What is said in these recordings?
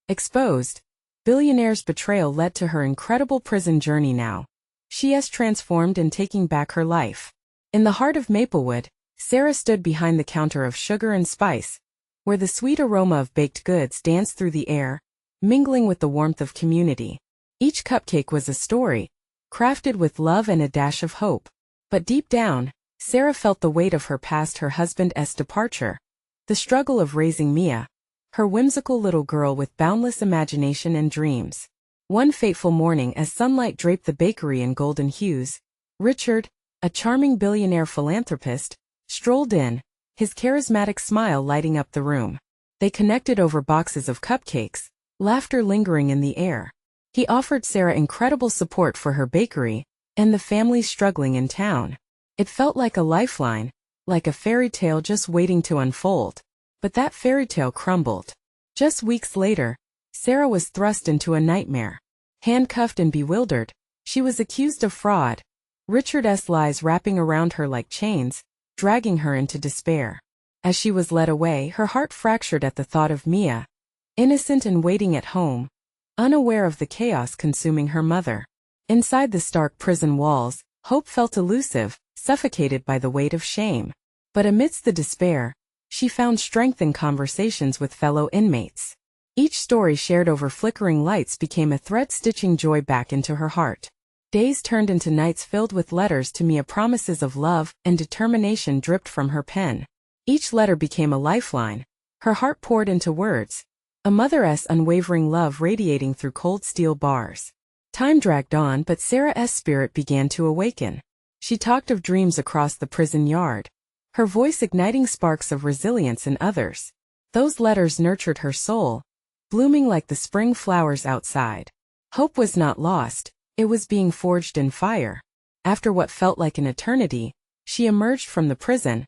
Exposed. Billionaire's betrayal led to her incredible prison journey now. She has transformed in taking back her life. In the heart of Maplewood, Sarah stood behind the counter of sugar and spice, where the sweet aroma of baked goods danced through the air, mingling with the warmth of community. Each cupcake was a story, crafted with love and a dash of hope. But deep down, Sarah felt the weight of her past, her husband's departure, the struggle of raising Mia, her whimsical little girl with boundless imagination and dreams. One fateful morning, as sunlight draped the bakery in golden hues, Richard, a charming billionaire philanthropist, strolled in, his charismatic smile lighting up the room. They connected over boxes of cupcakes, laughter lingering in the air. He offered Sarah incredible support for her bakery and the families struggling in town. It felt like a lifeline, like a fairy tale just waiting to unfold. But that fairy tale crumbled. Just weeks later, Sarah was thrust into a nightmare. Handcuffed and bewildered, she was accused of fraud, Richard's lies wrapping around her like chains, dragging her into despair. As she was led away, her heart fractured at the thought of Mia, innocent and waiting at home, unaware of the chaos consuming her mother. Inside the stark prison walls, hope felt elusive, suffocated by the weight of shame. But amidst the despair, she found strength in conversations with fellow inmates. Each story shared over flickering lights became a thread stitching joy back into her heart. Days turned into nights filled with letters to Mia, promises of love and determination dripped from her pen. Each letter became a lifeline, her heart poured into words, a mother's unwavering love radiating through cold steel bars. Time dragged on, but Sarah's spirit began to awaken. She talked of dreams across the prison yard, her voice igniting sparks of resilience in others. Those letters nurtured her soul, blooming like the spring flowers outside. Hope was not lost, it was being forged in fire. After what felt like an eternity, she emerged from the prison,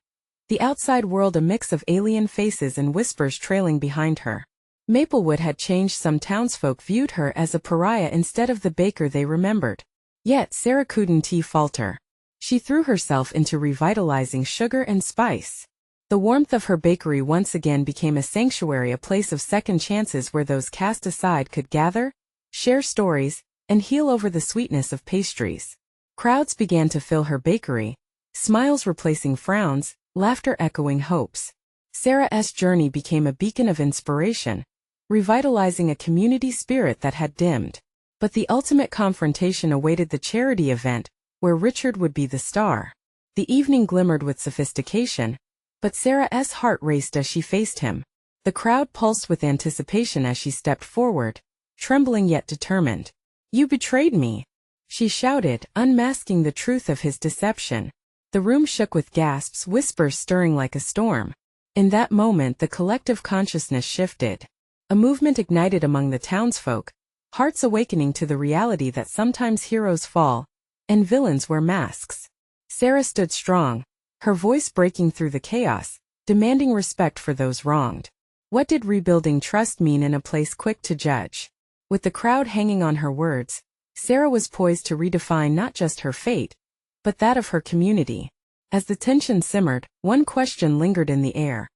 the outside world a mix of alien faces and whispers trailing behind her. Maplewood had changed. Some townsfolk viewed her as a pariah instead of the baker they remembered. Yet Sarah couldn't falter. She threw herself into revitalizing sugar and spice. The warmth of her bakery once again became a sanctuary, a place of second chances where those cast aside could gather, share stories, and heal over the sweetness of pastries. Crowds began to fill her bakery, smiles replacing frowns, laughter echoing hopes. Sarah's journey became a beacon of inspiration, revitalizing a community spirit that had dimmed. But the ultimate confrontation awaited: the charity event, where Richard would be the star. The evening glimmered with sophistication, but Sarah's heart raced as she faced him. The crowd pulsed with anticipation as she stepped forward, trembling yet determined. "You betrayed me," she shouted, unmasking the truth of his deception. The room shook with gasps, whispers stirring like a storm. In that moment, the collective consciousness shifted. A movement ignited among the townsfolk, hearts awakening to the reality that sometimes heroes fall, and villains wear masks. Sarah stood strong, her voice breaking through the chaos, demanding respect for those wronged. What did rebuilding trust mean in a place quick to judge? With the crowd hanging on her words, Sarah was poised to redefine not just her fate, but that of her community. As the tension simmered, one question lingered in the air.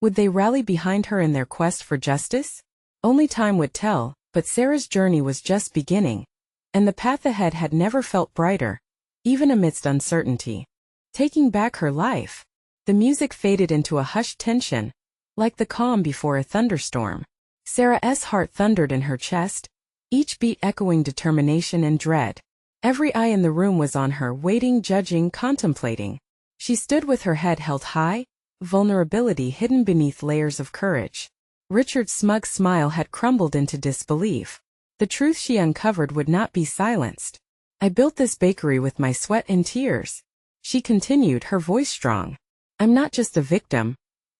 Would they rally behind her in their quest for justice? Only time would tell, but Sarah's journey was just beginning, and the path ahead had never felt brighter, even amidst uncertainty. Taking back her life. The music faded into a hushed tension, like the calm before a thunderstorm. Sarah's heart thundered in her chest, each beat echoing determination and dread. Every eye in the room was on her, waiting, judging, contemplating. She stood with her head held high, vulnerability hidden beneath layers of courage. Richard's smug smile had crumbled into disbelief. The truth she uncovered would not be silenced. "I built this bakery with my sweat and tears," she continued, her voice strong. "I'm not just a victim.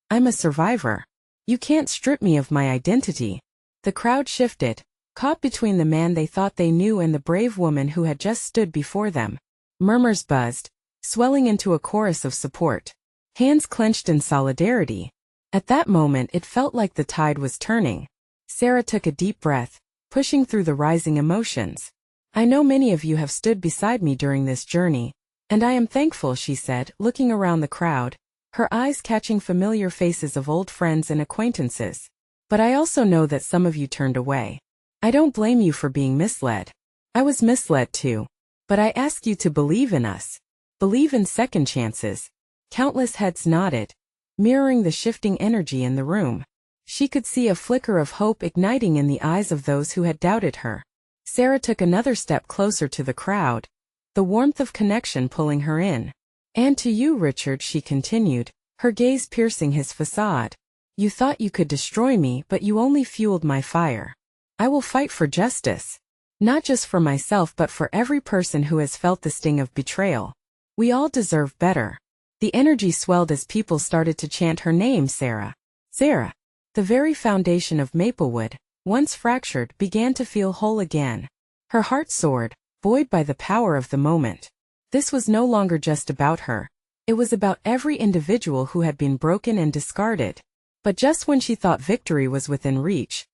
I'm a survivor. You can't strip me of my identity." The crowd shifted, caught between the man they thought they knew and the brave woman who had just stood before them. Murmurs buzzed, swelling into a chorus of support. Hands clenched in solidarity. At that moment it felt like the tide was turning. Sarah took a deep breath, pushing through the rising emotions. "I know many of you have stood beside me during this journey, and I am thankful," she said, looking around the crowd, her eyes catching familiar faces of old friends and acquaintances. But I also know that some of you turned away. I don't blame you for being misled. I was misled too. But I ask you to believe in us. Believe in second chances. Countless heads nodded, mirroring the shifting energy in the room. She could see a flicker of hope igniting in the eyes of those who had doubted her. Sarah took another step closer to the crowd, the warmth of connection pulling her in. And to you, Richard, she continued, her gaze piercing his facade. You thought you could destroy me, but you only fueled my fire. I will fight for justice. Not just for myself but for every person who has felt the sting of betrayal. We all deserve better. The energy swelled as people started to chant her name, Sarah. Sarah. The very foundation of Maplewood, once fractured, began to feel whole again. Her heart soared, buoyed by the power of the moment. This was no longer just about her. It was about every individual who had been broken and discarded. But just when she thought victory was within reach,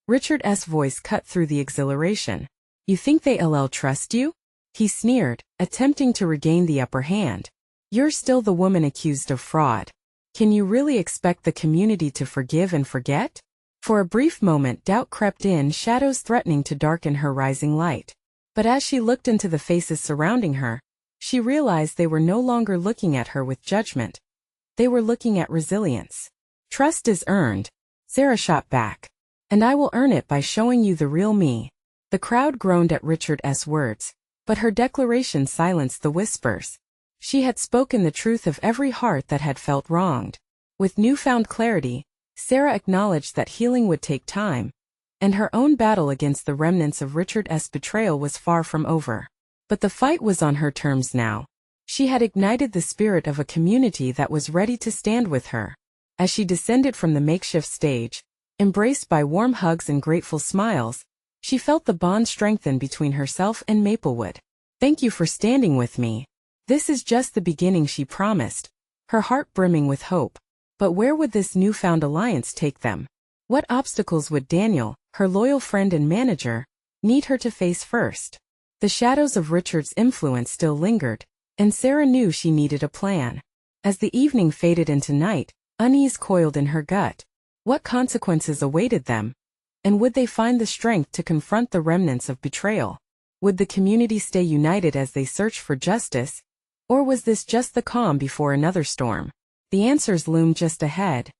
Richard's voice cut through the exhilaration. You think they'll trust you? He sneered, attempting to regain the upper hand. You're still the woman accused of fraud. Can you really expect the community to forgive and forget? For a brief moment doubt crept in, shadows threatening to darken her rising light. But as she looked into the faces surrounding her, she realized they were no longer looking at her with judgment. They were looking at resilience. Trust is earned, Sarah shot back. And I will earn it by showing you the real me. The crowd groaned at Richard's words, but her declaration silenced the whispers. She had spoken the truth of every heart that had felt wronged. With newfound clarity, Sarah acknowledged that healing would take time, and her own battle against the remnants of Richard's betrayal was far from over. But the fight was on her terms now. She had ignited the spirit of a community that was ready to stand with her. As she descended from the makeshift stage, embraced by warm hugs and grateful smiles, she felt the bond strengthen between herself and Maplewood. Thank you for standing with me. This is just the beginning, she promised, her heart brimming with hope. But where would this newfound alliance take them? What obstacles would Daniel, her loyal friend and manager, need her to face first? The shadows of Richard's influence still lingered, and Sarah knew she needed a plan. As the evening faded into night, unease coiled in her gut. What consequences awaited them? And would they find the strength to confront the remnants of betrayal? Would the community stay united as they searched for justice? Or was this just the calm before another storm? The answers loomed just ahead.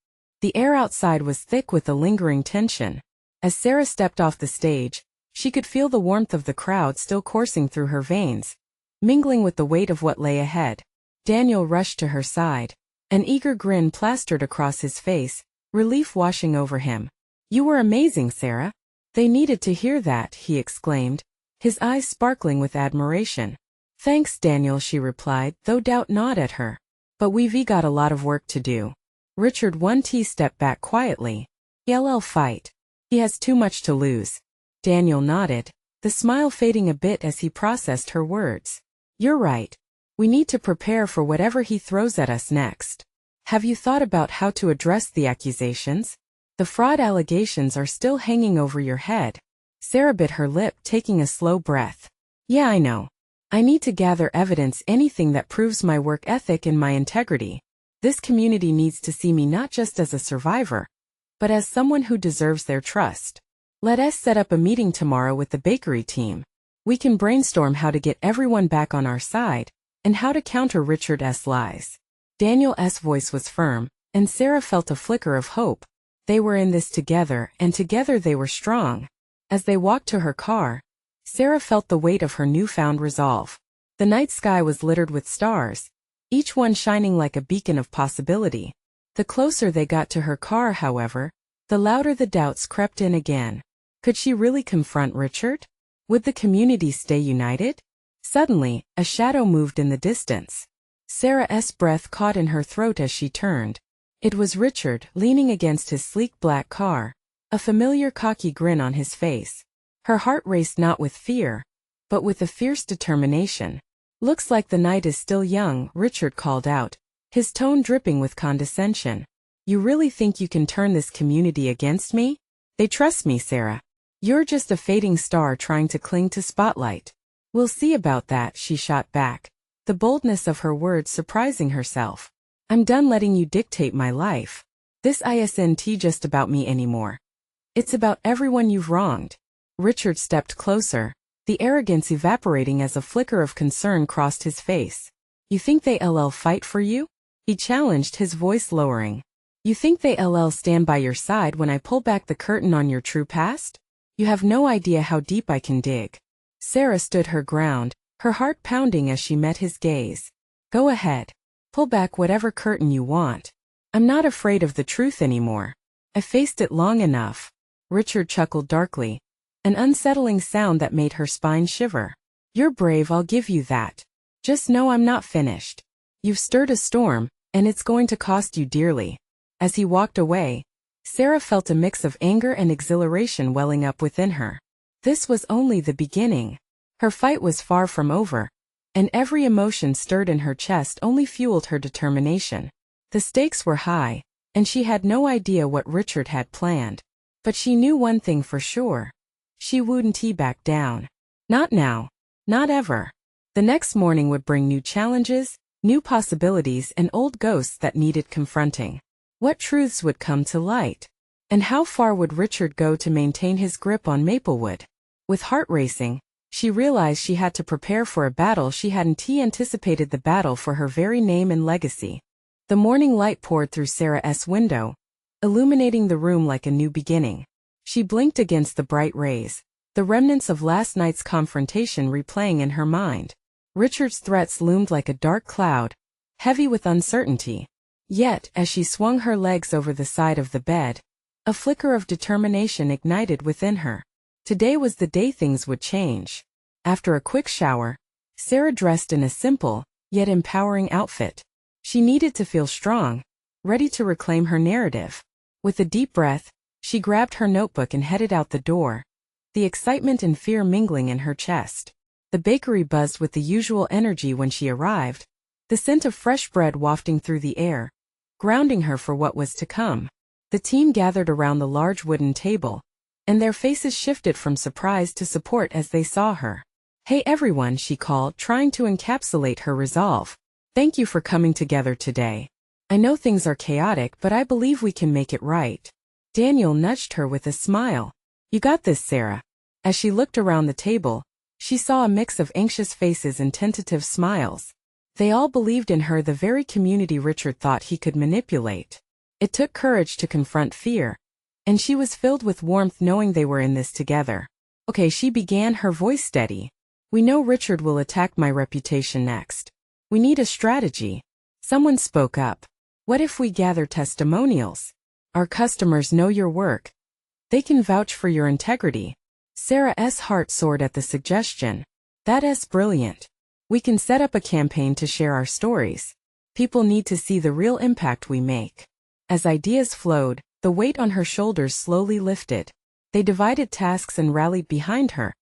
The air outside was thick with a lingering tension. As Sarah stepped off the stage, she could feel the warmth of the crowd still coursing through her veins, mingling with the weight of what lay ahead. Daniel rushed to her side. An eager grin plastered across his face, relief washing over him. You were amazing, Sarah. They needed to hear that, he exclaimed, his eyes sparkling with admiration. Thanks, Daniel, she replied, though doubt gnawed at her. But we've got a lot of work to do. Richard 1T stepped back quietly. He'll fight. He has too much to lose. Daniel nodded, the smile fading a bit as he processed her words. You're right. We need to prepare for whatever he throws at us next. Have you thought about how to address the accusations? The fraud allegations are still hanging over your head. Sarah bit her lip, taking a slow breath. Yeah, I know. I need to gather evidence, anything that proves my work ethic and my integrity. This community needs to see me not just as a survivor, but as someone who deserves their trust. Let us set up a meeting tomorrow with the bakery team. We can brainstorm how to get everyone back on our side, and how to counter Richard's lies. Daniel's voice was firm, and Sarah felt a flicker of hope. They were in this together, and together they were strong. As they walked to her car, Sarah felt the weight of her newfound resolve. The night sky was littered with stars, each one shining like a beacon of possibility. The closer they got to her car, however, the louder the doubts crept in again. Could she really confront Richard? Would the community stay united? Suddenly, a shadow moved in the distance. Sarah's breath caught in her throat as she turned. It was Richard, leaning against his sleek black car, a familiar cocky grin on his face. Her heart raced not with fear, but with a fierce determination. Looks like the night is still young, Richard called out, his tone dripping with condescension. You really think you can turn this community against me? They trust me, Sarah. You're just a fading star trying to cling to spotlight. We'll see about that, she shot back, the boldness of her words surprising herself. I'm done letting you dictate my life. This isn't just about me anymore. It's about everyone you've wronged. Richard stepped closer, the arrogance evaporating as a flicker of concern crossed his face. You think they'll fight for you? He challenged, his voice lowering. You think they'll stand by your side when I pull back the curtain on your true past? You have no idea how deep I can dig. Sarah stood her ground, her heart pounding as she met his gaze. Go ahead. Pull back whatever curtain you want. I'm not afraid of the truth anymore. I faced it long enough. Richard chuckled darkly, an unsettling sound that made her spine shiver. You're brave, I'll give you that. Just know I'm not finished. You've stirred a storm, and it's going to cost you dearly. As he walked away, Sarah felt a mix of anger and exhilaration welling up within her. This was only the beginning. Her fight was far from over, and every emotion stirred in her chest only fueled her determination. The stakes were high, and she had no idea what Richard had planned. But she knew one thing for sure. She wouldn't back down. Not now. Not ever. The next morning would bring new challenges, new possibilities, and old ghosts that needed confronting. What truths would come to light? And how far would Richard go to maintain his grip on Maplewood? With heart racing, she realized she had to prepare for a battle she hadn't anticipated, the battle for her very name and legacy. The morning light poured through Sarah's window, illuminating the room like a new beginning. She blinked against the bright rays, the remnants of last night's confrontation replaying in her mind. Richard's threats loomed like a dark cloud, heavy with uncertainty. Yet, as she swung her legs over the side of the bed, a flicker of determination ignited within her. Today was the day things would change. After a quick shower, Sarah dressed in a simple, yet empowering outfit. She needed to feel strong, ready to reclaim her narrative. With a deep breath, she grabbed her notebook and headed out the door, the excitement and fear mingling in her chest. The bakery buzzed with the usual energy when she arrived, the scent of fresh bread wafting through the air, grounding her for what was to come. The team gathered around the large wooden table, and their faces shifted from surprise to support as they saw her. Hey everyone, she called, trying to encapsulate her resolve. Thank you for coming together today. I know things are chaotic, but I believe we can make it right. Daniel nudged her with a smile. You got this, Sarah. As she looked around the table, she saw a mix of anxious faces and tentative smiles. They all believed in her, the very community Richard thought he could manipulate. It took courage to confront fear, and she was filled with warmth knowing they were in this together. Okay, she began, her voice steady. We know Richard will attack my reputation next. We need a strategy. Someone spoke up. What if we gather testimonials? Our customers know your work. They can vouch for your integrity. Sarah's heart soared at the suggestion. That's brilliant. We can set up a campaign to share our stories. People need to see the real impact we make. As ideas flowed, the weight on her shoulders slowly lifted. They divided tasks and rallied behind her,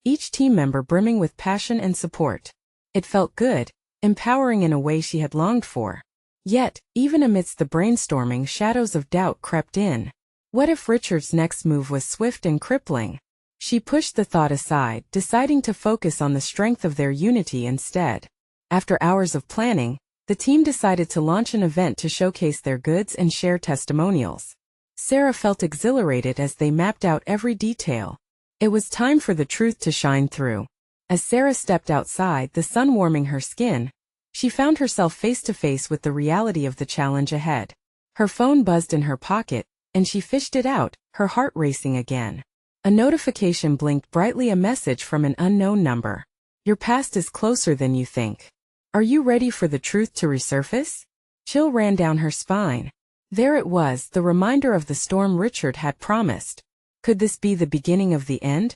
each team member brimming with passion and support. It felt good, empowering in a way she had longed for. Yet, even amidst the brainstorming, shadows of doubt crept in. What if Richard's next move was swift and crippling? She pushed the thought aside, deciding to focus on the strength of their unity instead. After hours of planning, the team decided to launch an event to showcase their goods and share testimonials. Sarah felt exhilarated as they mapped out every detail. It was time for the truth to shine through. As Sarah stepped outside, the sun warming her skin, she found herself face to face with the reality of the challenge ahead. Her phone buzzed in her pocket, and she fished it out, her heart racing again. A notification blinked brightly, a message from an unknown number. Your past is closer than you think. Are you ready for the truth to resurface? Chill ran down her spine. There it was, the reminder of the storm Richard had promised. Could this be the beginning of the end?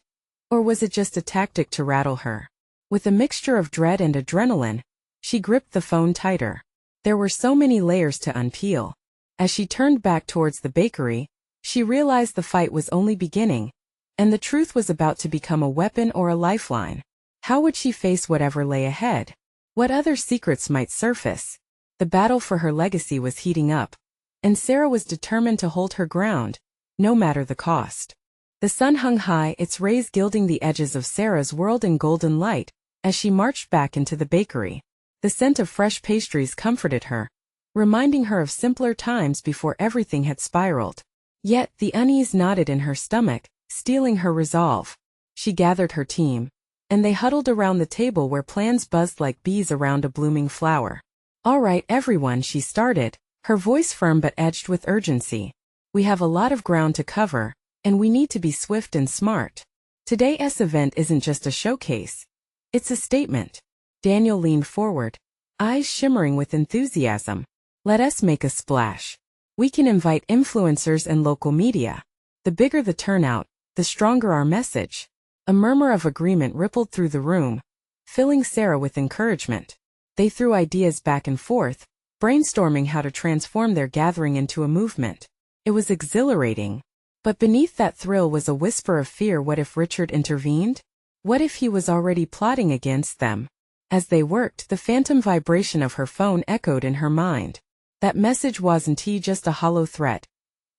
Or was it just a tactic to rattle her? With a mixture of dread and adrenaline, she gripped the phone tighter. There were so many layers to unpeel. As she turned back towards the bakery, she realized the fight was only beginning, and the truth was about to become a weapon or a lifeline. How would she face whatever lay ahead? What other secrets might surface? The battle for her legacy was heating up, and Sarah was determined to hold her ground, no matter the cost. The sun hung high, its rays gilding the edges of Sarah's world in golden light, as she marched back into the bakery. The scent of fresh pastries comforted her, reminding her of simpler times before everything had spiraled. Yet the unease knotted in her stomach, stealing her resolve. She gathered her team, and they huddled around the table where plans buzzed like bees around a blooming flower. "All right, everyone," she started, her voice firm but edged with urgency. "We have a lot of ground to cover, and we need to be swift and smart. Today's event isn't just a showcase. It's a statement." Daniel leaned forward, eyes shimmering with enthusiasm. "Let us make a splash. We can invite influencers and local media. The bigger the turnout, the stronger our message." A murmur of agreement rippled through the room, filling Sarah with encouragement. They threw ideas back and forth, brainstorming how to transform their gathering into a movement. It was exhilarating. But beneath that thrill was a whisper of fear. What if Richard intervened? What if he was already plotting against them? As they worked, the phantom vibration of her phone echoed in her mind. That message wasn't just a hollow threat.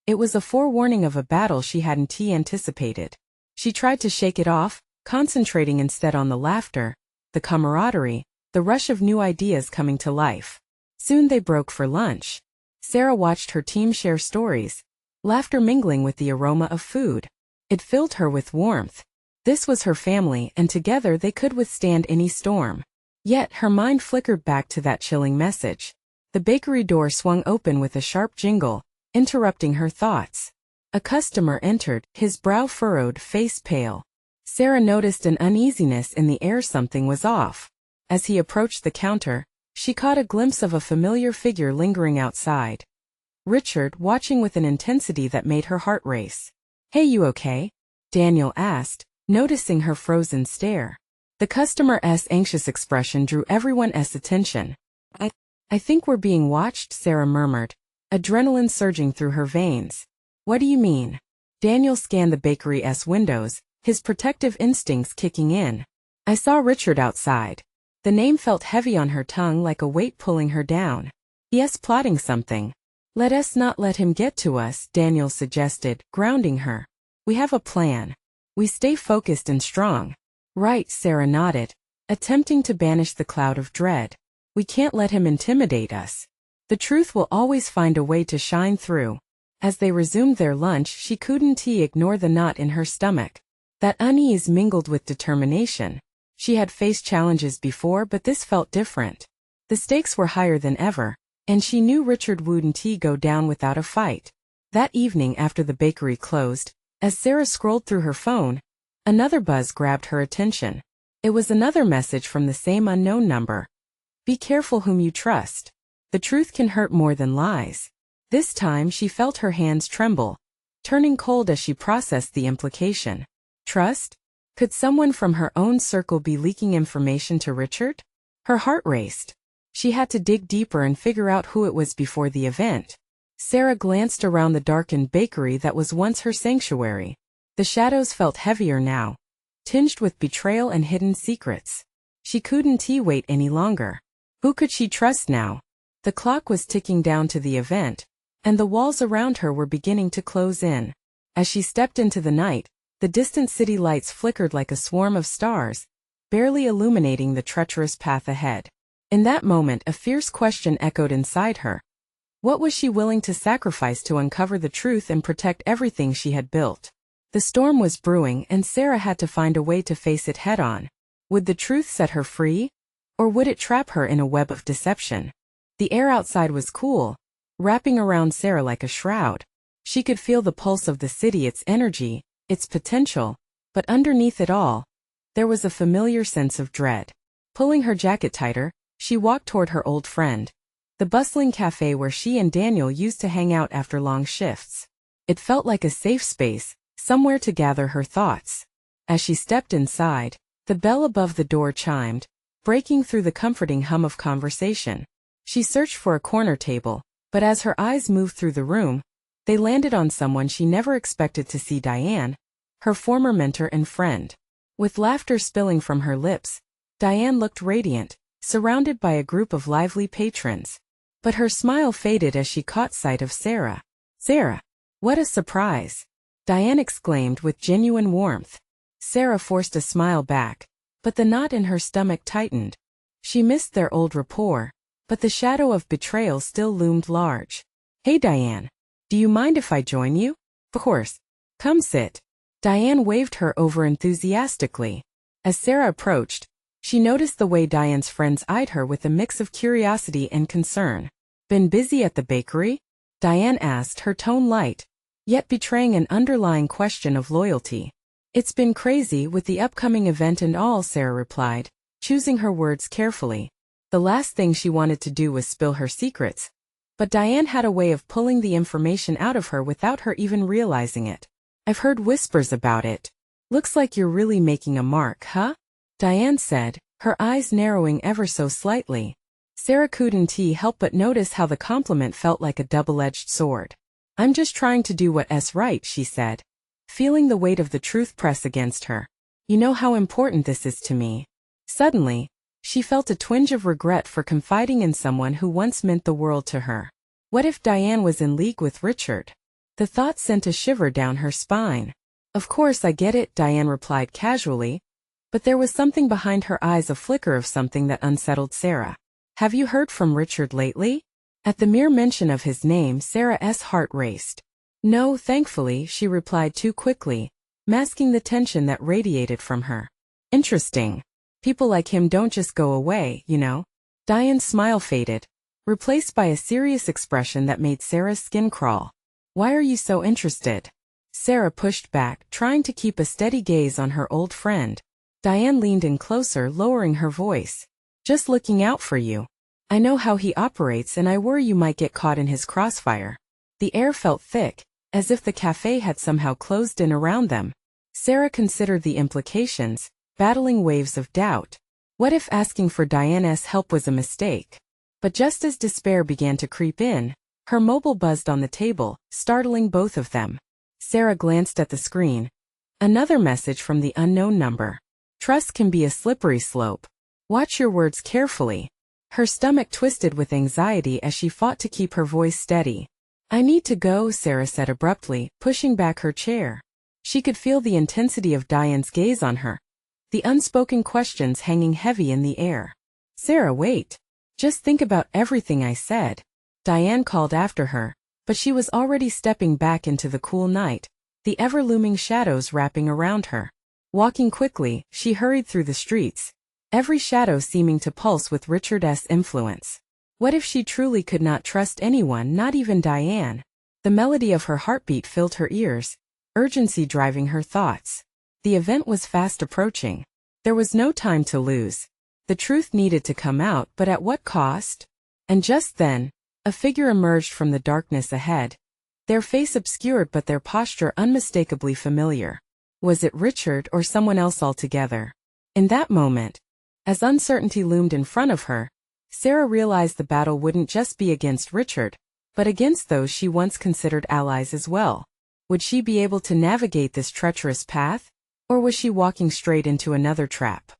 It was a forewarning of a battle she hadn't anticipated. She tried to shake it off, concentrating instead on the laughter, the camaraderie, the rush of new ideas coming to life. Soon they broke for lunch. Sarah watched her team share stories, laughter mingling with the aroma of food. It filled her with warmth. This was her family, and together they could withstand any storm. Yet her mind flickered back to that chilling message. The bakery door swung open with a sharp jingle, interrupting her thoughts. A customer entered, his brow furrowed, face pale. Sarah noticed an uneasiness in the air. Something was off. As he approached the counter, she caught a glimpse of a familiar figure lingering outside. Richard, watching with an intensity that made her heart race. "Hey, you okay?" Daniel asked, noticing her frozen stare. The customer's anxious expression drew everyone's attention. I think we're being watched," Sarah murmured, adrenaline surging through her veins. "What do you mean?" Daniel scanned the bakery's windows, his protective instincts kicking in. "I saw Richard outside." The name felt heavy on her tongue, like a weight pulling her down. "He's plotting something." "Let us not let him get to us," Daniel suggested, grounding her. "We have a plan. We stay focused and strong." "Right," Sarah nodded, attempting to banish the cloud of dread. "We can't let him intimidate us. The truth will always find a way to shine through." As they resumed their lunch, she couldn't ignore the knot in her stomach. That unease mingled with determination. She had faced challenges before, but this felt different. The stakes were higher than ever, and she knew Richard wouldn't go down without a fight. That evening after the bakery closed, as Sarah scrolled through her phone, another buzz grabbed her attention. It was another message from the same unknown number. "Be careful whom you trust. The truth can hurt more than lies." This time she felt her hands tremble, turning cold as she processed the implication. Trust? Could someone from her own circle be leaking information to Richard? Her heart raced. She had to dig deeper and figure out who it was before the event. Sarah glanced around the darkened bakery that was once her sanctuary. The shadows felt heavier now, tinged with betrayal and hidden secrets. She couldn't wait any longer. Who could she trust now? The clock was ticking down to the event, and the walls around her were beginning to close in. As she stepped into the night, the distant city lights flickered like a swarm of stars, barely illuminating the treacherous path ahead. In that moment, a fierce question echoed inside her. What was she willing to sacrifice to uncover the truth and protect everything she had built? The storm was brewing, and Sarah had to find a way to face it head-on. Would the truth set her free? Or would it trap her in a web of deception? The air outside was cool, wrapping around Sarah like a shroud. She could feel the pulse of the city, its energy, its potential, but underneath it all, there was a familiar sense of dread. Pulling her jacket tighter, she walked toward her old friend, the bustling cafe where she and Daniel used to hang out after long shifts. It felt like a safe space, somewhere to gather her thoughts. As she stepped inside, the bell above the door chimed, breaking through the comforting hum of conversation. She searched for a corner table, but as her eyes moved through the room, they landed on someone she never expected to see: Diane, her former mentor and friend. With laughter spilling from her lips, Diane looked radiant, surrounded by a group of lively patrons. But her smile faded as she caught sight of Sarah. "Sarah, what a surprise!" Diane exclaimed with genuine warmth. Sarah forced a smile back, but the knot in her stomach tightened. She missed their old rapport, but the shadow of betrayal still loomed large. "Hey Diane, do you mind if I join you?" Of course. Come sit. Diane waved her over enthusiastically. As Sarah approached, she noticed the way Diane's friends eyed her with a mix of curiosity and concern. Been busy at the bakery? Diane asked, her tone light, yet betraying an underlying question of loyalty. It's been crazy with the upcoming event and all, Sarah replied, choosing her words carefully. The last thing she wanted to do was spill her secrets. But Diane had a way of pulling the information out of her without her even realizing it. I've heard whispers about it. Looks like you're really making a mark, huh? Diane said, her eyes narrowing ever so slightly. Sarah couldn't help but notice how the compliment felt like a double-edged sword. I'm just trying to do what's right, she said, feeling the weight of the truth press against her. You know how important this is to me. Suddenly, she felt a twinge of regret for confiding in someone who once meant the world to her. What if Diane was in league with Richard? The thought sent a shiver down her spine. Of course I get it, Diane replied casually, but there was something behind her eyes, a flicker of something that unsettled Sarah. Have you heard from Richard lately? At the mere mention of his name, Sarah's heart raced. No, thankfully, she replied too quickly, masking the tension that radiated from her. Interesting. People like him don't just go away, you know. Diane's smile faded, replaced by a serious expression that made Sarah's skin crawl. Why are you so interested? Sarah pushed back, trying to keep a steady gaze on her old friend. Diane leaned in closer, lowering her voice. Just looking out for you. I know how he operates and I worry you might get caught in his crossfire. The air felt thick, as if the cafe had somehow closed in around them. Sarah considered the implications, battling waves of doubt. What if asking for Diane's help was a mistake? But just as despair began to creep in, her mobile buzzed on the table, startling both of them. Sarah glanced at the screen. Another message from the unknown number. Trust can be a slippery slope. Watch your words carefully. Her stomach twisted with anxiety as she fought to keep her voice steady. I need to go, Sarah said abruptly, pushing back her chair. She could feel the intensity of Diane's gaze on her, the unspoken questions hanging heavy in the air. Sarah, wait. Just think about everything I said. Diane called after her, but she was already stepping back into the cool night, the ever-looming shadows wrapping around her. Walking quickly, she hurried through the streets, every shadow seeming to pulse with Richard's influence. What if she truly could not trust anyone, not even Diane? The melody of her heartbeat filled her ears, urgency driving her thoughts. The event was fast approaching. There was no time to lose. The truth needed to come out, but at what cost? And just then, a figure emerged from the darkness ahead, their face obscured but their posture unmistakably familiar. Was it Richard or someone else altogether? In that moment, as uncertainty loomed in front of her, Sarah realized the battle wouldn't just be against Richard, but against those she once considered allies as well. Would she be able to navigate this treacherous path? Or was she walking straight into another trap?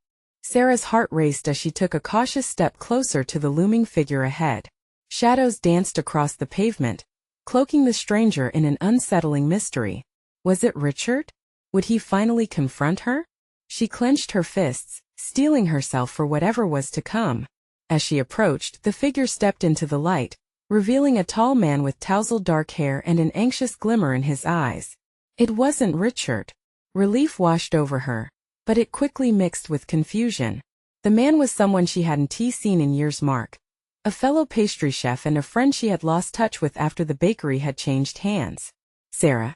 Sarah's heart raced as she took a cautious step closer to the looming figure ahead. Shadows danced across the pavement, cloaking the stranger in an unsettling mystery. Was it Richard? Would he finally confront her? She clenched her fists, steeling herself for whatever was to come. As she approached, the figure stepped into the light, revealing a tall man with tousled dark hair and an anxious glimmer in his eyes. It wasn't Richard. Relief washed over her, but it quickly mixed with confusion. The man was someone she hadn't seen in years. Mark, a fellow pastry chef and a friend she had lost touch with after the bakery had changed hands. Sarah,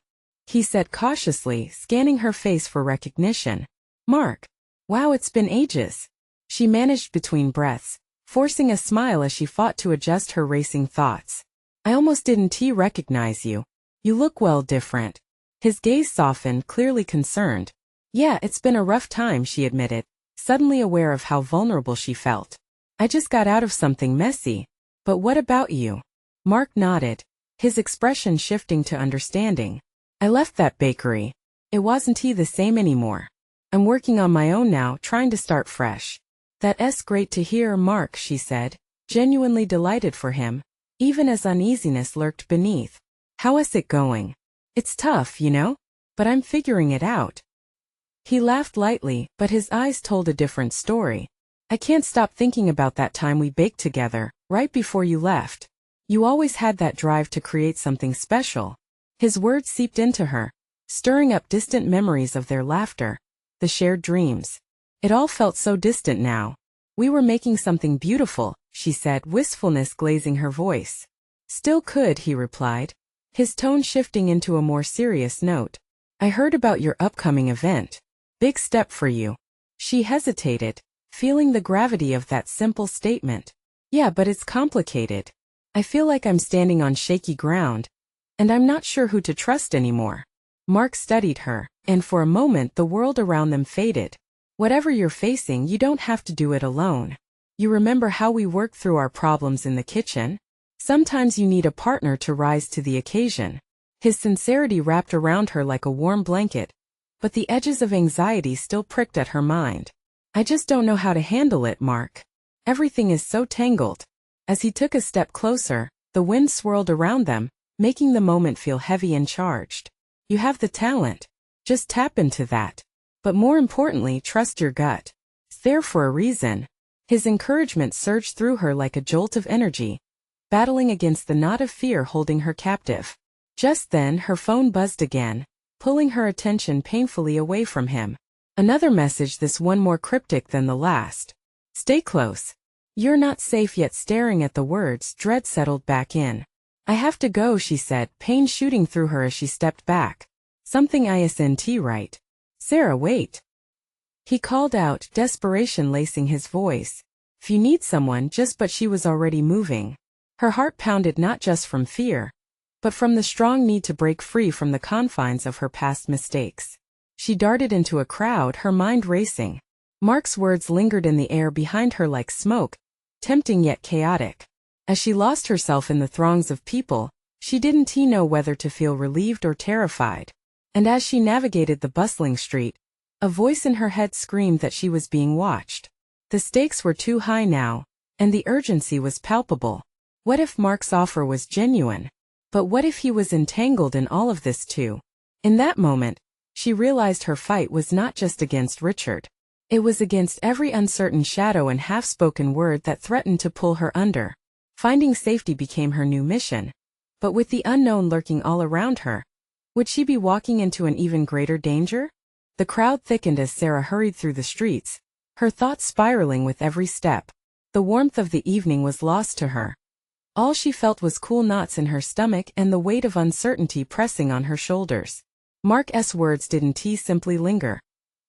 he said cautiously, scanning her face for recognition. Mark. Wow, it's been ages. She managed between breaths, forcing a smile as she fought to adjust her racing thoughts. I almost didn't recognize you. You look well different. His gaze softened, clearly concerned. Yeah, it's been a rough time, she admitted, suddenly aware of how vulnerable she felt. I just got out of something messy. But what about you? Mark nodded, his expression shifting to understanding. I left that bakery. It wasn't the same anymore. I'm working on my own now, trying to start fresh. That's great to hear, Mark, she said, genuinely delighted for him, even as uneasiness lurked beneath. How is it going? It's tough, you know, but I'm figuring it out. He laughed lightly, but his eyes told a different story. I can't stop thinking about that time we baked together, right before you left. You always had that drive to create something special. His words seeped into her, stirring up distant memories of their laughter, the shared dreams. It all felt so distant now. We were making something beautiful, she said, wistfulness glazing her voice. Still could, he replied, his tone shifting into a more serious note. I heard about your upcoming event. Big step for you. She hesitated, feeling the gravity of that simple statement. Yeah, but it's complicated. I feel like I'm standing on shaky ground, and I'm not sure who to trust anymore. Mark studied her, and for a moment the world around them faded. Whatever you're facing, you don't have to do it alone. You remember how we worked through our problems in the kitchen? Sometimes you need a partner to rise to the occasion. His sincerity wrapped around her like a warm blanket, but the edges of anxiety still pricked at her mind. I just don't know how to handle it, Mark. Everything is so tangled. As he took a step closer, the wind swirled around them, making the moment feel heavy and charged. You have the talent. Just tap into that. But more importantly, trust your gut. It's there for a reason. His encouragement surged through her like a jolt of energy, battling against the knot of fear holding her captive. Just then, her phone buzzed again, pulling her attention painfully away from him. Another message, this one more cryptic than the last. Stay close. You're not safe yet. Staring at the words, dread settled back in. I have to go, she said, pain shooting through her as she stepped back. Something isn't right. Sarah, wait. He called out, desperation lacing his voice. If you need someone, but she was already moving. Her heart pounded not just from fear, but from the strong need to break free from the confines of her past mistakes. She darted into a crowd, her mind racing. Mark's words lingered in the air behind her like smoke, tempting yet chaotic. As she lost herself in the throngs of people, she didn't know whether to feel relieved or terrified. And as she navigated the bustling street, a voice in her head screamed that she was being watched. The stakes were too high now, and the urgency was palpable. What if Mark's offer was genuine? But what if he was entangled in all of this too? In that moment, she realized her fight was not just against Richard. It was against every uncertain shadow and half-spoken word that threatened to pull her under. Finding safety became her new mission. But with the unknown lurking all around her, would she be walking into an even greater danger? The crowd thickened as Sarah hurried through the streets, her thoughts spiraling with every step. The warmth of the evening was lost to her. All she felt was cool knots in her stomach and the weight of uncertainty pressing on her shoulders. Mark's words didn't simply linger.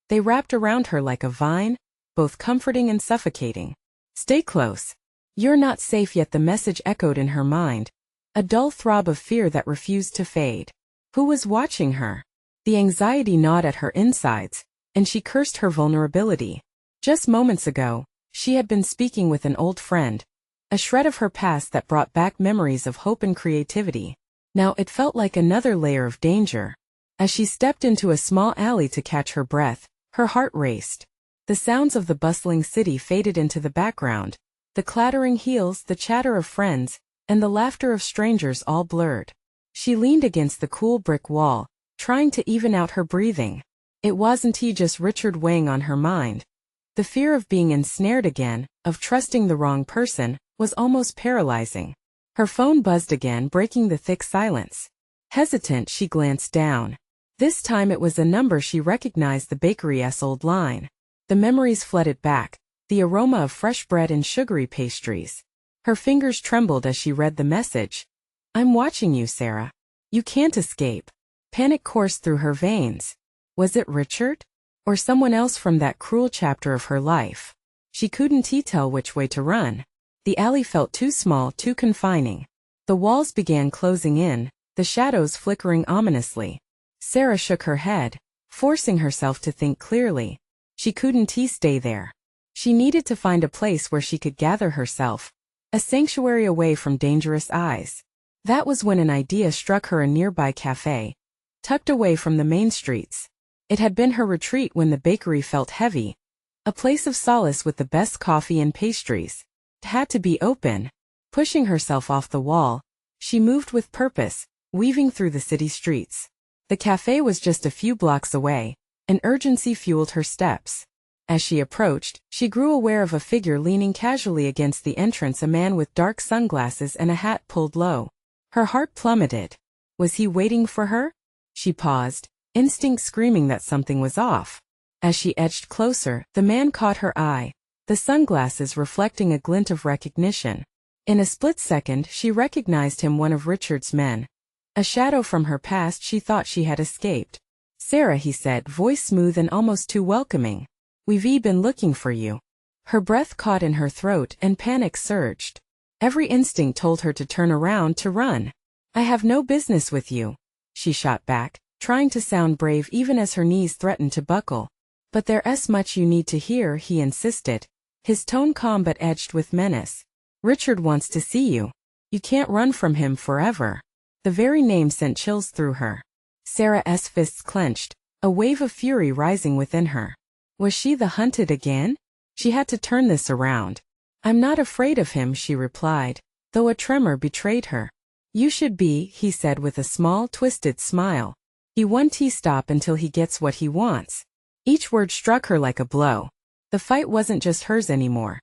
They wrapped around her like a vine, both comforting and suffocating. Stay close. You're not safe yet. The message echoed in her mind, a dull throb of fear that refused to fade. Who was watching her? The anxiety gnawed at her insides, and she cursed her vulnerability. Just moments ago, she had been speaking with an old friend, a shred of her past that brought back memories of hope and creativity. Now it felt like another layer of danger. As she stepped into a small alley to catch her breath, her heart raced. The sounds of the bustling city faded into the background, the clattering heels, the chatter of friends, and the laughter of strangers all blurred. She leaned against the cool brick wall, trying to even out her breathing. It wasn't just Richard weighing on her mind. The fear of being ensnared again, of trusting the wrong person, was almost paralyzing. Her phone buzzed again, breaking the thick silence. Hesitant, she glanced down. This time it was a number she recognized, the bakery's old line. The memories flooded back, the aroma of fresh bread and sugary pastries. Her fingers trembled as she read the message. I'm watching you, Sarah. You can't escape. Panic coursed through her veins. Was it Richard? Or someone else from that cruel chapter of her life? She couldn't tell which way to run. The alley felt too small, too confining. The walls began closing in, the shadows flickering ominously. Sarah shook her head, forcing herself to think clearly. She couldn't stay there. She needed to find a place where she could gather herself, a sanctuary away from dangerous eyes. That was when an idea struck her: a nearby cafe, tucked away from the main streets. It had been her retreat when the bakery felt heavy, a place of solace with the best coffee and pastries. It had to be open. Pushing herself off the wall, she moved with purpose, weaving through the city streets. The cafe was just a few blocks away, and urgency fueled her steps. As she approached, she grew aware of a figure leaning casually against the entrance, a man with dark sunglasses and a hat pulled low. Her heart plummeted. Was he waiting for her? She paused, instinct screaming that something was off. As she edged closer, the man caught her eye, the sunglasses reflecting a glint of recognition. In a split second, she recognized him, one of Richard's men. A shadow from her past she thought she had escaped. "Sarah," he said, voice smooth and almost too welcoming. "We've been looking for you." Her breath caught in her throat and panic surged. Every instinct told her to turn around, to run. "I have no business with you," she shot back, trying to sound brave even as her knees threatened to buckle. "But there's much you need to hear," he insisted, his tone calm but edged with menace. "Richard wants to see you. You can't run from him forever." The very name sent chills through her. Sarah's fists clenched, a wave of fury rising within her. Was she the hunted again? She had to turn this around. "I'm not afraid of him," she replied, though a tremor betrayed her. "You should be," he said with a small, twisted smile. "He won't stop until he gets what he wants." Each word struck her like a blow. The fight wasn't just hers anymore.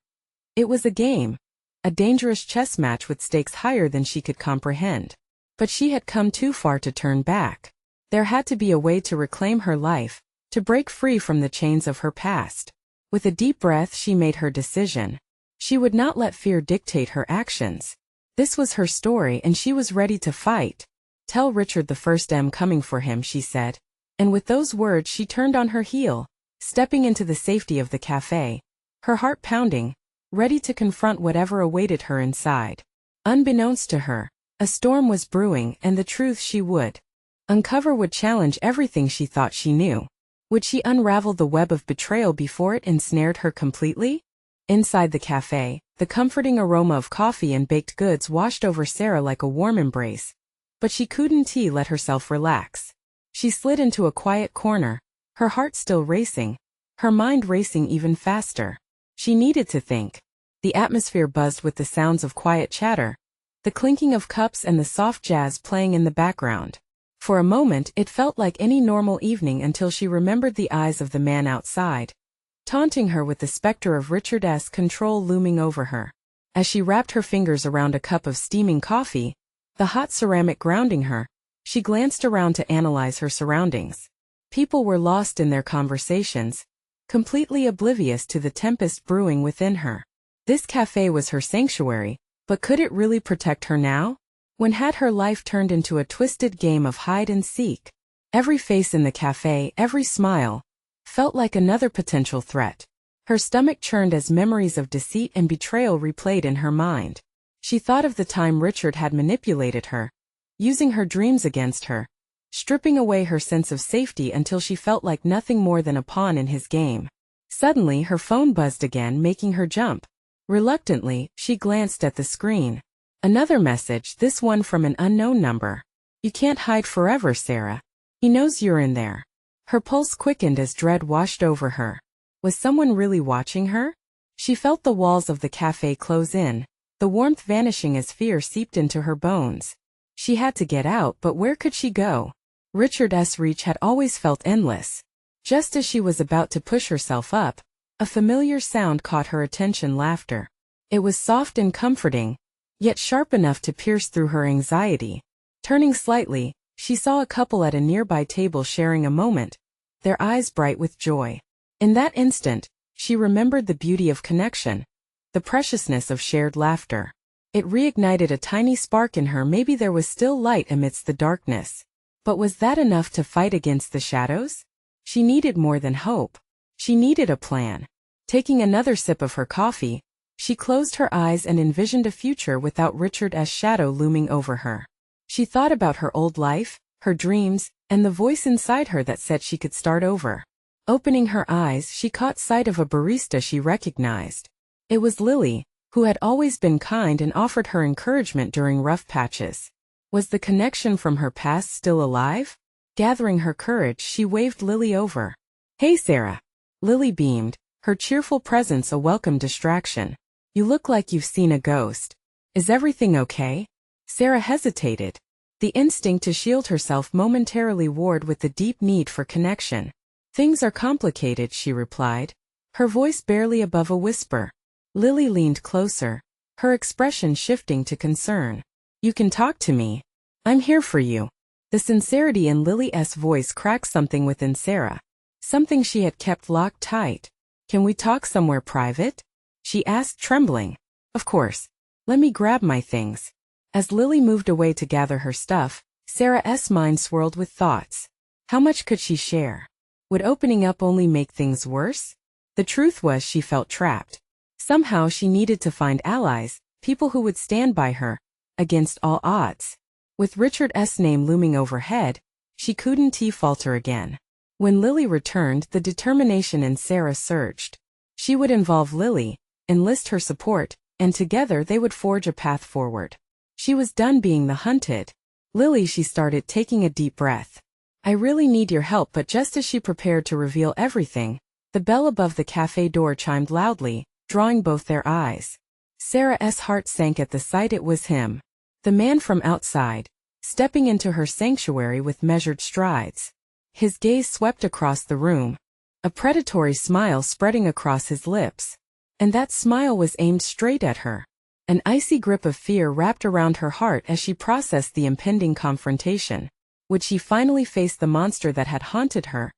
It was a game. A dangerous chess match with stakes higher than she could comprehend. But she had come too far to turn back. There had to be a way to reclaim her life, to break free from the chains of her past. With a deep breath, she made her decision. She would not let fear dictate her actions. This was her story and she was ready to fight. "Tell Richard the first I'm coming for him," she said. And with those words she turned on her heel, stepping into the safety of the cafe, her heart pounding, ready to confront whatever awaited her inside. Unbeknownst to her, a storm was brewing, and the truth she would uncover would challenge everything she thought she knew. Would she unravel the web of betrayal before it ensnared her completely? Inside the cafe, the comforting aroma of coffee and baked goods washed over Sarah like a warm embrace. But she couldn't let herself relax. She slid into a quiet corner, her heart still racing, her mind racing even faster. She needed to think. The atmosphere buzzed with the sounds of quiet chatter, the clinking of cups and the soft jazz playing in the background. For a moment it felt like any normal evening until she remembered the eyes of the man outside, taunting her with the specter of Richard's control looming over her. As she wrapped her fingers around a cup of steaming coffee, the hot ceramic grounding her, she glanced around to analyze her surroundings. People were lost in their conversations, completely oblivious to the tempest brewing within her. This cafe was her sanctuary, but could it really protect her now? When had her life turned into a twisted game of hide and seek? Every face in the cafe, every smile, felt like another potential threat. Her stomach churned as memories of deceit and betrayal replayed in her mind. She thought of the time Richard had manipulated her, using her dreams against her, stripping away her sense of safety until she felt like nothing more than a pawn in his game. Suddenly her phone buzzed again, making her jump. Reluctantly, she glanced at the screen. Another message, this one from an unknown number. "You can't hide forever, Sarah. He knows you're in there." Her pulse quickened as dread washed over her. Was someone really watching her? She felt the walls of the cafe close in, the warmth vanishing as fear seeped into her bones. She had to get out, but where could she go? Richard's reach had always felt endless. Just as she was about to push herself up, a familiar sound caught her attention: laughter. It was soft and comforting, yet sharp enough to pierce through her anxiety. Turning slightly, she saw a couple at a nearby table sharing a moment, their eyes bright with joy. In that instant, she remembered the beauty of connection, the preciousness of shared laughter. It reignited a tiny spark in her. Maybe there was still light amidst the darkness. But was that enough to fight against the shadows? She needed more than hope. She needed a plan. Taking another sip of her coffee, she closed her eyes and envisioned a future without Richard's shadow looming over her. She thought about her old life, her dreams, and the voice inside her that said she could start over. Opening her eyes, she caught sight of a barista she recognized. It was Lily, who had always been kind and offered her encouragement during rough patches. Was the connection from her past still alive? Gathering her courage, she waved Lily over. "Hey, Sarah." Lily beamed, her cheerful presence a welcome distraction. "You look like you've seen a ghost. Is everything okay?" Sarah hesitated. The instinct to shield herself momentarily warred with the deep need for connection. "Things are complicated," she replied, her voice barely above a whisper. Lily leaned closer, her expression shifting to concern. "You can talk to me. I'm here for you." The sincerity in Lily's voice cracked something within Sarah. Something she had kept locked tight. "Can we talk somewhere private?" she asked, trembling. "Of course. Let me grab my things." As Lily moved away to gather her stuff, Sarah's mind swirled with thoughts. How much could she share? Would opening up only make things worse? The truth was she felt trapped. Somehow she needed to find allies, people who would stand by her, against all odds. With Richard's name looming overhead, she couldn't falter again. When Lily returned, the determination in Sarah surged. She would involve Lily, enlist her support, and together they would forge a path forward. She was done being the hunted. "Lily," she started, taking a deep breath. "I really need your help," but just as she prepared to reveal everything, the bell above the cafe door chimed loudly, drawing both their eyes. Sarah's heart sank at the sight. It was him. The man from outside, stepping into her sanctuary with measured strides. His gaze swept across the room, a predatory smile spreading across his lips. And that smile was aimed straight at her. An icy grip of fear wrapped around her heart as she processed the impending confrontation. Would she finally face the monster that had haunted her?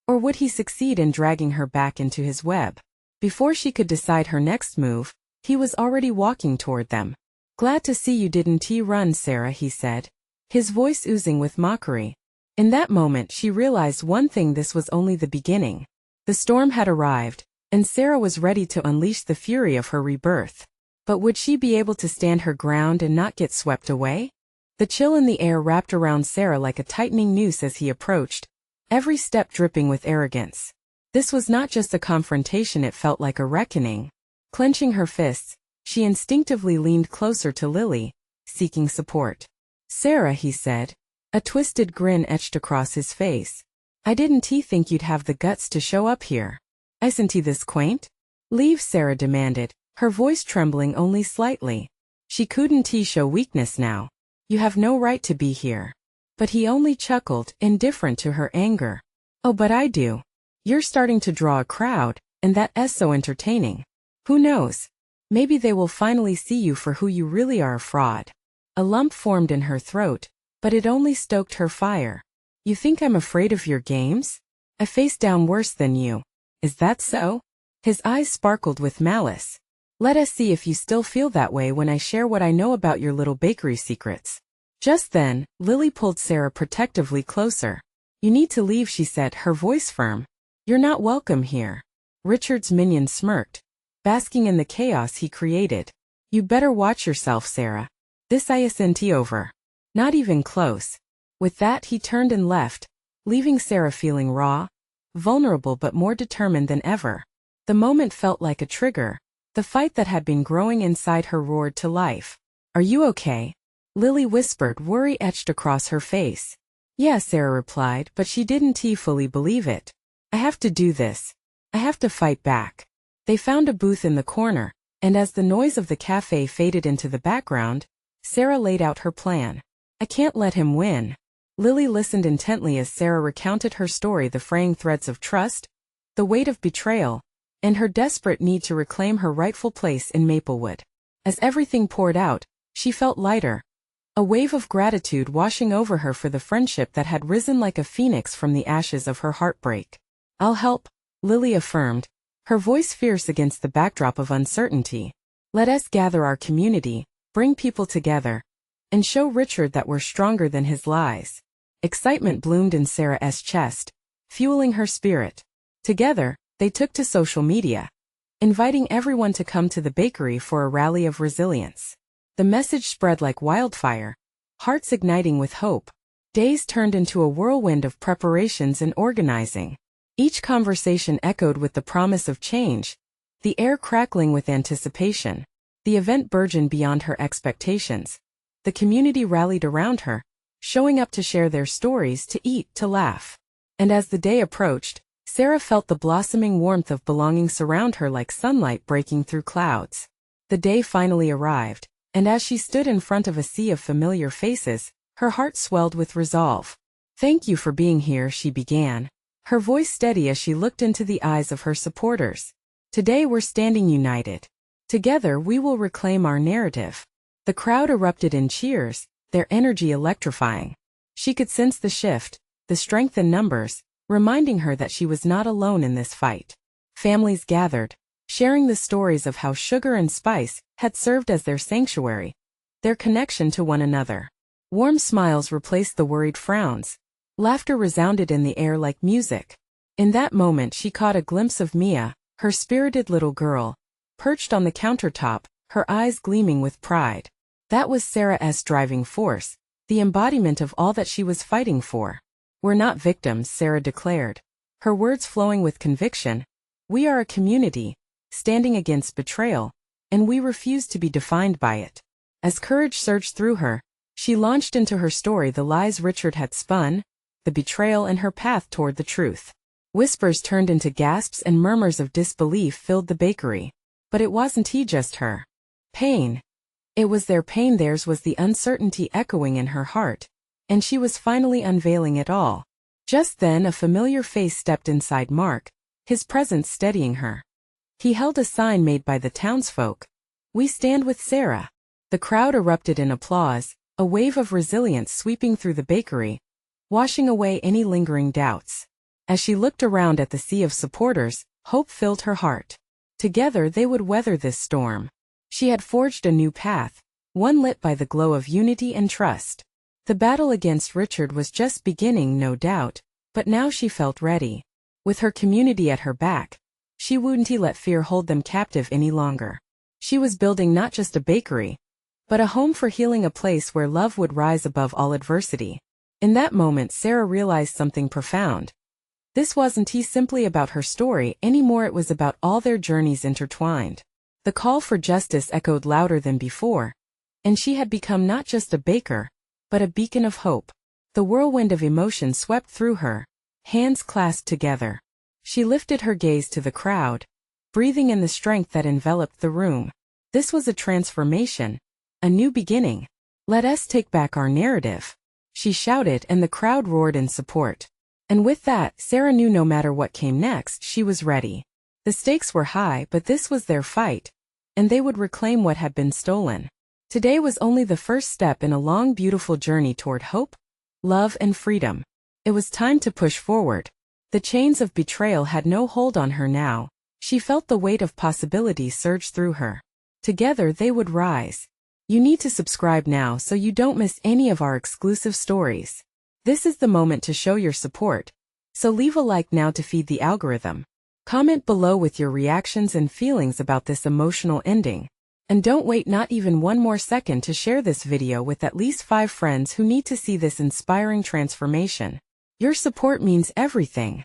Or would he succeed in dragging her back into his web? Before she could decide her next move, he was already walking toward them. "Glad to see you didn't run, Sarah," he said, his voice oozing with mockery. In that moment she realized one thing: this was only the beginning. The storm had arrived, and Sarah was ready to unleash the fury of her rebirth. But would she be able to stand her ground and not get swept away? The chill in the air wrapped around Sarah like a tightening noose as he approached, every step dripping with arrogance. This was not just a confrontation, it felt like a reckoning. Clenching her fists, she instinctively leaned closer to Lily, seeking support. "Sarah," he said. A twisted grin etched across his face. "I didn't think you'd have the guts to show up here. Isn't he this quaint?" "Leave," Sarah demanded, her voice trembling only slightly. She couldn't show weakness now. "You have no right to be here." But he only chuckled, indifferent to her anger. "Oh, but I do. You're starting to draw a crowd, and that's so entertaining. Who knows? Maybe they will finally see you for who you really are, a fraud." A lump formed in her throat, but it only stoked her fire. "You think I'm afraid of your games? I face down worse than you. Is that so?" His eyes sparkled with malice. "Let us see if you still feel that way when I share what I know about your little bakery secrets." Just then, Lily pulled Sarah protectively closer. "You need to leave," she said, her voice firm. "You're not welcome here." Richard's minion smirked, basking in the chaos he created. "You better watch yourself, Sarah. This isn't over. Not even close." With that he turned and left, leaving Sarah feeling raw, vulnerable but more determined than ever. The moment felt like a trigger. The fight that had been growing inside her roared to life. "Are you okay?" Lily whispered, worry etched across her face. "Yeah," Sarah replied, but she didn't fully believe it. "I have to do this. I have to fight back." They found a booth in the corner, and as the noise of the cafe faded into the background, Sarah laid out her plan. "I can't let him win." Lily listened intently as Sarah recounted her story, the fraying threads of trust, the weight of betrayal, and her desperate need to reclaim her rightful place in Maplewood. As everything poured out, she felt lighter, a wave of gratitude washing over her for the friendship that had risen like a phoenix from the ashes of her heartbreak. "I'll help," Lily affirmed, her voice fierce against the backdrop of uncertainty. "Let us gather our community, bring people together, and show Richard that we're stronger than his lies." Excitement bloomed in Sarah's chest, fueling her spirit. Together, they took to social media, inviting everyone to come to the bakery for a rally of resilience. The message spread like wildfire, hearts igniting with hope. Days turned into a whirlwind of preparations and organizing. Each conversation echoed with the promise of change, the air crackling with anticipation. The event burgeoned beyond her expectations. The community rallied around her, showing up to share their stories, to eat, to laugh. And as the day approached, Sarah felt the blossoming warmth of belonging surround her like sunlight breaking through clouds. The day finally arrived, and as she stood in front of a sea of familiar faces, her heart swelled with resolve. "Thank you for being here," she began, her voice steady as she looked into the eyes of her supporters. "Today we're standing united. Together we will reclaim our narrative." The crowd erupted in cheers, their energy electrifying. She could sense the shift, the strength in numbers, reminding her that she was not alone in this fight. Families gathered, sharing the stories of how sugar and spice had served as their sanctuary, their connection to one another. Warm smiles replaced the worried frowns. Laughter resounded in the air like music. In that moment she caught a glimpse of Mia, her spirited little girl, perched on the countertop, her eyes gleaming with pride. That was Sarah's driving force, the embodiment of all that she was fighting for. "We're not victims," Sarah declared, her words flowing with conviction. "We are a community, standing against betrayal, and we refuse to be defined by it." As courage surged through her, she launched into her story, the lies Richard had spun, the betrayal, and her path toward the truth. Whispers turned into gasps and murmurs of disbelief filled the bakery. But it wasn't just her pain. It was their pain. Theirs was the uncertainty echoing in her heart, and she was finally unveiling it all. Just then a familiar face stepped inside Mark, his presence steadying her. He held a sign made by the townsfolk. "We stand with Sarah." The crowd erupted in applause, a wave of resilience sweeping through the bakery, washing away any lingering doubts. As she looked around at the sea of supporters, hope filled her heart. Together they would weather this storm. She had forged a new path, one lit by the glow of unity and trust. The battle against Richard was just beginning, no doubt, but now she felt ready. With her community at her back, she wouldn't let fear hold them captive any longer. She was building not just a bakery, but a home for healing, a place where love would rise above all adversity. In that moment Sarah realized something profound. This wasn't simply about her story anymore, it was about all their journeys intertwined. The call for justice echoed louder than before, and she had become not just a baker, but a beacon of hope. The whirlwind of emotion swept through her, hands clasped together. She lifted her gaze to the crowd, breathing in the strength that enveloped the room. This was a transformation, a new beginning. "Let us take back our narrative," she shouted, and the crowd roared in support. And with that, Sarah knew no matter what came next, she was ready. The stakes were high, but this was their fight, and they would reclaim what had been stolen. Today was only the first step in a long, beautiful journey toward hope, love, and freedom. It was time to push forward. The chains of betrayal had no hold on her now. She felt the weight of possibility surge through her. Together they would rise. You need to subscribe now so you don't miss any of our exclusive stories. This is the moment to show your support, so leave a like now to feed the algorithm. Comment below with your reactions and feelings about this emotional ending. And don't wait not even one more second to share this video with at least 5 friends who need to see this inspiring transformation. Your support means everything.